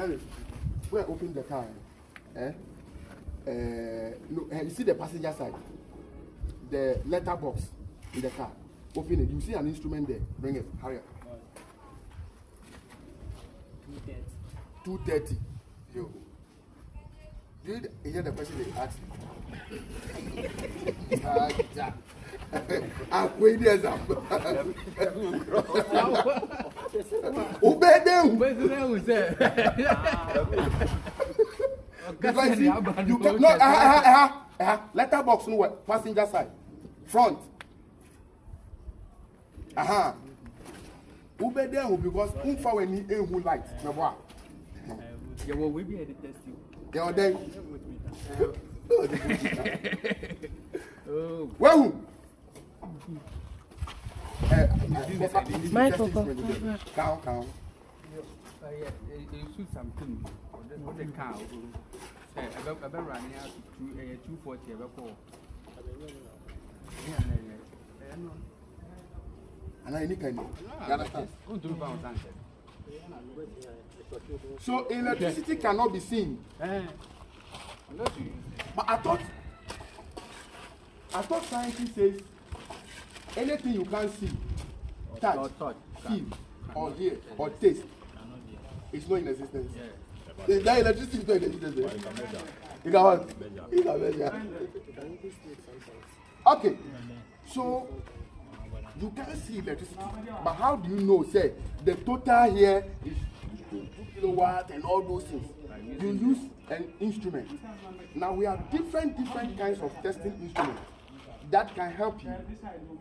Henry, when I open the car, no, you see the passenger side, the letter box in the car. Open it. You see an instrument there. Bring it. Hurry up. 230. Yo. Do you hear the question they asked? I'm waiting as I'm. Obey them. Because you can no letter box no what passenger side front. Obey them because unfa when he who light. Yeah, well, we be at the test you. Yeah, then. Oh. Well, microphone. Count. Yeah, you shoot something. What the cow? I've been running out to 240 before. And I need kind of. So electricity cannot be seen. But I thought scientists says anything you can't see, touch, feel, or hear, or taste, it's not in existence. Is that electricity is not in existence? You can what? You can measure. Okay, so you can't see electricity, but how do you know? Say the total here is 2 kilowatt and all those things. You use an instrument. Now we have different kinds of testing instruments that can help you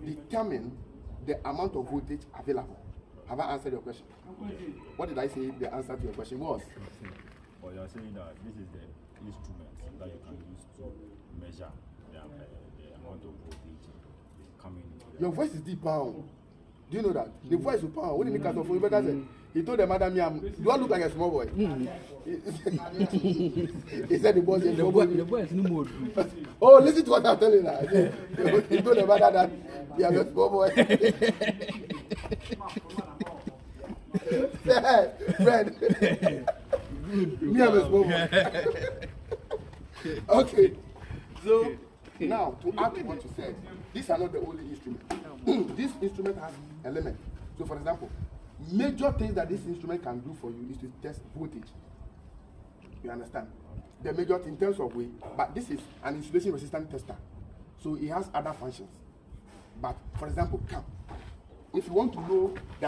determine the amount of voltage available. Have I answered your question? What did I say the answer to your question was? Well, you're saying that this is the instrument that you can use to measure the amount of voltage coming into the Your voice is deep down. Do you know that? The voice is power. When you look at you better say, he told the madam, do I look like a small boy? He said the boy is small boy. The boy is no more. Oh, listen to what I'm telling you. He told the mother that he is a small boy. Friend, me I'm a small boy. Okay, so now to add to what you said, these are not the only instruments. This instrument has elements. So, for example, major things that this instrument can do for you is to test voltage. You understand? The major thing in terms of weight, but this is an insulation resistant tester. So it has other functions. But for example, if you want to know that